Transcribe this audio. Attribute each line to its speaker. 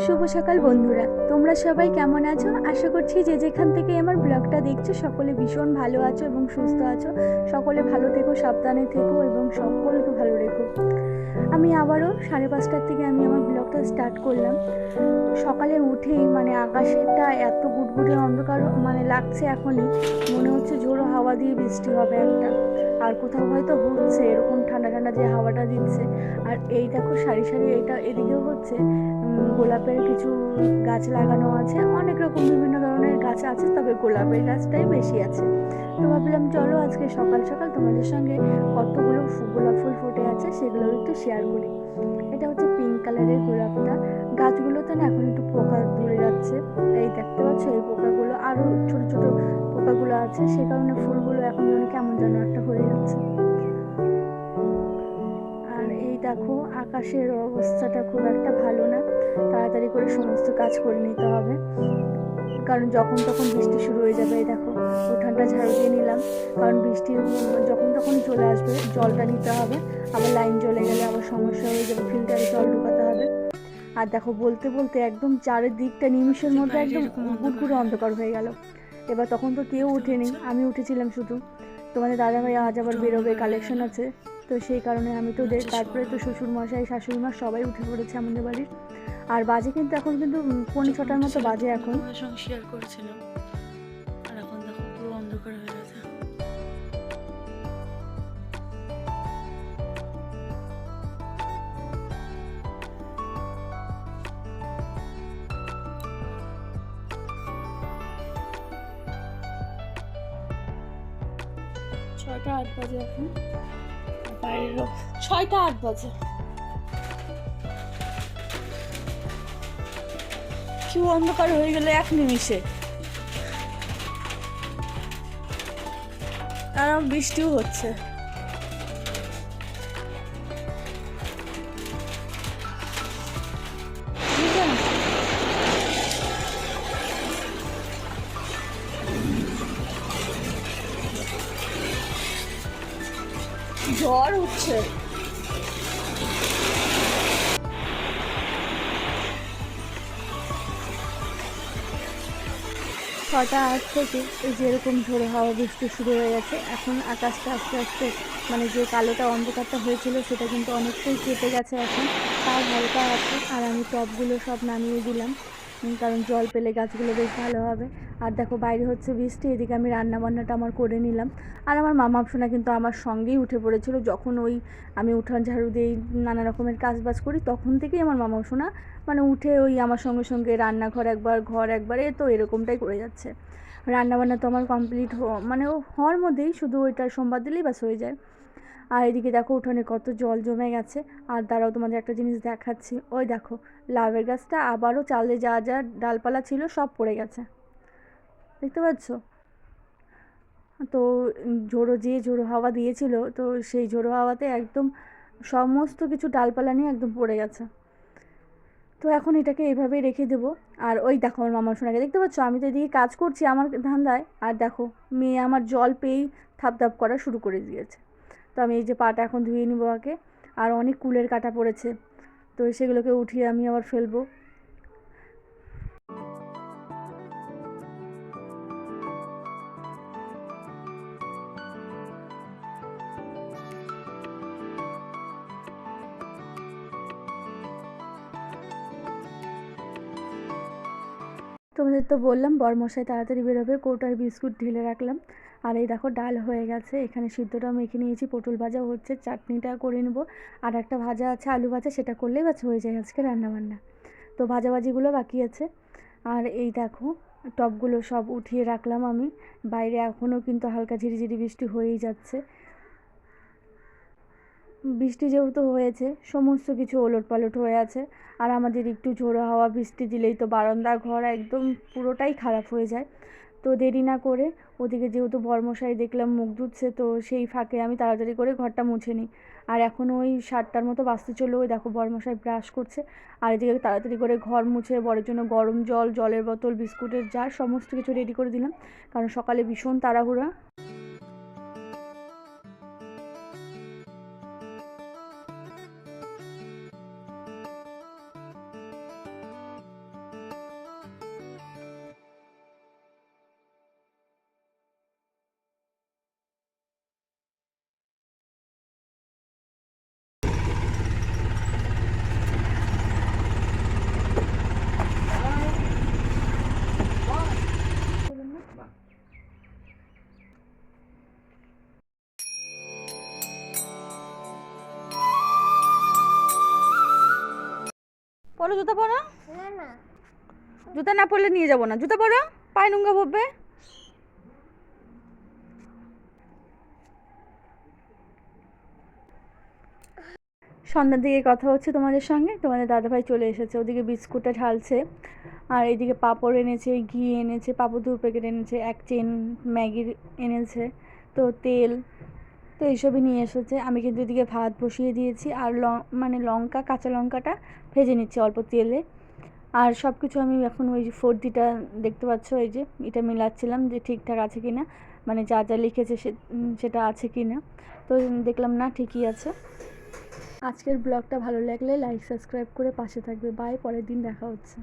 Speaker 1: শুভ সকাল বন্ধুরা, তোমরা সবাই কেমন আছো? আশা করছি যে যেখান থেকে আমার ব্লগটা দেখছো সকলে ভীষণ ভালো আছো এবং সুস্থ আছো। সকলে ভালো থেকো, সাবধানে থেকো এবং সকলকে ভালো রেখো। আমি আবারও 5:30টার থেকে আমি আমার ব্লগটা স্টার্ট করলাম। সকালে উঠেই আকাশেরটা এত গুটগুটে অন্ধকার লাগছে, এখনই মনে হচ্ছে ঝোড়ো হাওয়া দিয়ে বৃষ্টি হবে একটা। আর কোথাও হয়তো হচ্ছে এরকম ঠান্ডা ঠান্ডা যে হাওয়াটা দিচ্ছে। আর এই দেখো সারি সারি এটা এদিকেও হচ্ছে। গোলাপের কিছু গাছ লাগানো আছে, অনেক রকম বিভিন্ন ধরনের গাছ আছে, তবে গোলাপের গাছটাই বেশি আছে। তো ভাবলাম চলো আজকে সকাল সকাল তোমাদের সঙ্গে কতগুলো গোলাপ ফুল ফুটে আছে সেগুলো একটু শেয়ার করি। এটা হচ্ছে পিঙ্ক কালারের গোলাপটা। গাছগুলোতে না এখন একটু পোকা ধরে যাচ্ছে, এই দেখতে পাচ্ছ এই পোকাগুলো, আরও ছোট ছোট পোকাগুলো আছে, সে কারণে ফুলগুলো এখন যেন কেমন যেন একটা হয়ে যাচ্ছে। আর এই দেখো আকাশের অবস্থাটা খুব একটা ভালো না, তাড়াতাড়ি করে সমস্ত কাজ করে নিতে হবে, কারণ যখন তখন বৃষ্টি শুরু হয়ে যাবে। এই দেখো উঠানটা ঝাড়ু দিয়ে নিলাম, কারণ বৃষ্টি যখন তখন চলে আসবে, জলটা নিতে হবে, আবার লাইন চলে গেলে আবার সমস্যা হয়ে যাবে, ফিল্টারে জল ঢোকাতে হবে। আর দেখো বলতে বলতে একদম চারিদিকটা নিমিষের মধ্যে একদম গুড়গুড়ে অন্ধকার হয়ে গেল। এবার তখন তো কেউ ওঠেনি, আমি উঠেছিলাম শুধু। তোমাদের দাদাভাই আজ আবার বেরোবে, কালেকশন আছে, তো সেই কারণে আমি তো তারপরে তো শ্বশুর মশাই শাশুড়ি মা সবাই উঠে পড়েছে আমাদের বাড়ির। আর বাজে কিন্তু এখন কিন্তু 5:45 মতো বাজে এখন।
Speaker 2: তোমাদের সঙ্গে শেয়ার করেছিলাম, আর এখন দেখো পুরো অন্ধকার হয়ে গেছে।
Speaker 1: ছয়টা আট বাজে এখন, বাইরেরও 6টা 8 বাজে। কি অন্ধকার হয়ে গেল এক নিমিষে, আর বৃষ্টিও হচ্ছে। ঝড় উঠছে। 6টা 8 থেকে এই যে এরকম ঝোড়ো হাওয়া বৃষ্টি শুরু হয়ে গেছে। এখন আকাশটা আস্তে আস্তে যে কালোটা অন্ধকারটা হয়েছিল সেটা কিন্তু অনেকটাই কেটে গেছে এখন, তাও হালকা আছে। আর আমি টবগুলো সব নামিয়ে দিলাম, কারণ জল পেলে গাছগুলো বেশ ভালো হবে। আর দেখো বাইরে হচ্ছে বৃষ্টি, এদিকে আমি রান্নাবান্নাটা আমার করে নিলাম। আর আমার মামা সোনা কিন্তু আমার সঙ্গেই উঠে পড়েছিল, যখন আমি উঠান ঝাড়ু দিই, নানা রকমের কাজ বাজ করি, তখন থেকেই আমার মামা সোনা উঠে আমার সঙ্গে সঙ্গে রান্নাঘর একবার, ঘর একবার, তো এরকমটাই করে যাচ্ছে। রান্নাবান্না তো আমার কমপ্লিট হওয়ার মধ্যেই, শুধু ওইটা সোমবার দিলেই বাস হয়ে যায়। আর এদিকে দেখো উঠোনে কত জল জমে গেছে। আর দাঁড়াও তোমাদের একটা জিনিস দেখাচ্ছি, ওই দেখো লাউয়ের গাছটা আবারও চালে যা যা ডালপালা ছিল সব পড়ে গেছে, দেখতে পাচ্ছ তো। ঝোড়ো হাওয়া দিয়েছিল, তো সেই ঝোড়ো হাওয়াতে একদম সমস্ত কিছু ডালপালা নিয়ে একদম পড়ে গেছে। তো এখন এটাকে এইভাবেই রেখে দেবো। আর ওই দেখো আমার মামা সোনাকে দেখতে পাচ্ছ, আমি তো এদিকে কাজ করছি আমার ধান্দায়, আর দেখো মেয়ে আমার জল পেয়েই থাপ থাপ করা শুরু করে দিয়েছে। তো আমি এই যে পাটা এখন ধুয়ে নিবো আগে। আর অনেক কুলের কাটা পড়েছে, তো সেগুলোকে উঠিয়ে আমি আবার ফেলবো। তোমাদের তো বললাম বরমশাই তাড়াতাড়ি বেরোবে, কৌটায় বিস্কুট ঢেলে রাখলাম। আর এই দেখো ডাল হয়ে গেছে, এখানে সিদ্ধটা মেখে নিয়েছি, পটল ভাজা হচ্ছে, চাটনিটা করে নেবো। আর একটা ভাজা আছে আলু ভাজা, সেটা করলেই বাস হয়ে যায় আজকে রান্নাবান্না। তো ভাজাভাজিগুলো বাকি আছে। আর এই দেখো টবগুলো সব উঠিয়ে রাখলাম আমি। বাইরে এখনও কিন্তু হালকা ঝিরিঝিরি বৃষ্টি হয়েই যাচ্ছে। বৃষ্টি যেহেতু হয়েছে সমস্ত কিছু ওলটপালট হয়ে আছে। আর আমাদের একটু ঝোড়ো হাওয়া বৃষ্টি দিলেই তো বারান্দা ঘর একদম পুরোটাই খারাপ হয়ে যায়। তো দেরি না করে, ওদিকে যেহেতু বরমশাই দেখলাম মুখ ধুচ্ছে, তো সেই ফাঁকে আমি তাড়াতাড়ি করে ঘরটা মুছে নিই। আর এখন ওই 7টার মতো বাজতে চললো, ওই দেখো বরমশাই ব্রাশ করছে। আর এদিকে তাড়াতাড়ি করে ঘর মুছে বরের জন্য গরম জল, জলের বোতল, বিস্কুটের জার সমস্ত কিছু রেডি করে দিলাম, কারণ সকালে ভীষণ তাড়াহুড়া। পরো জুতা পরো,
Speaker 3: না না
Speaker 1: জুতা না পরলে নিয়ে যাবো না, জুতা পরো, পায়ে নোংরা পড়বে। সন্ধ্যার দিকে কথা হচ্ছে তোমাদের সঙ্গে, তোমাদের দাদাভাই চলে এসেছে, ওদিকে বিস্কুটটা ঢালছে আর এদিকে পাঁপড় এনেছে, ঘি এনেছে, পাঁপড় 2 প্যাকেট এনেছে, 1 চেন ম্যাগির এনেছে, তো তেল, তো এইসবই নিয়ে এসেছে। আমি কিন্তু এদিকে ভাত বসিয়ে দিয়েছি আর মানে লঙ্কা, কাঁচা লঙ্কাটা ভেজে নিচ্ছি অল্প তেলে। আর সব কিছু আমি এখন ওই যে ফর্দিটা দেখতে পাচ্ছ, এই যে এটা মিলাচ্ছিলাম যে ঠিকঠাক আছে কি না, মানে যা যা লিখেছে সেটা আছে কি না, তো দেখলাম না ঠিকই আছে। আজকের ব্লগটা ভালো লাগলে লাইক সাবস্ক্রাইব করে পাশে থাকবে। বাই, পরের দিন দেখা হচ্ছে।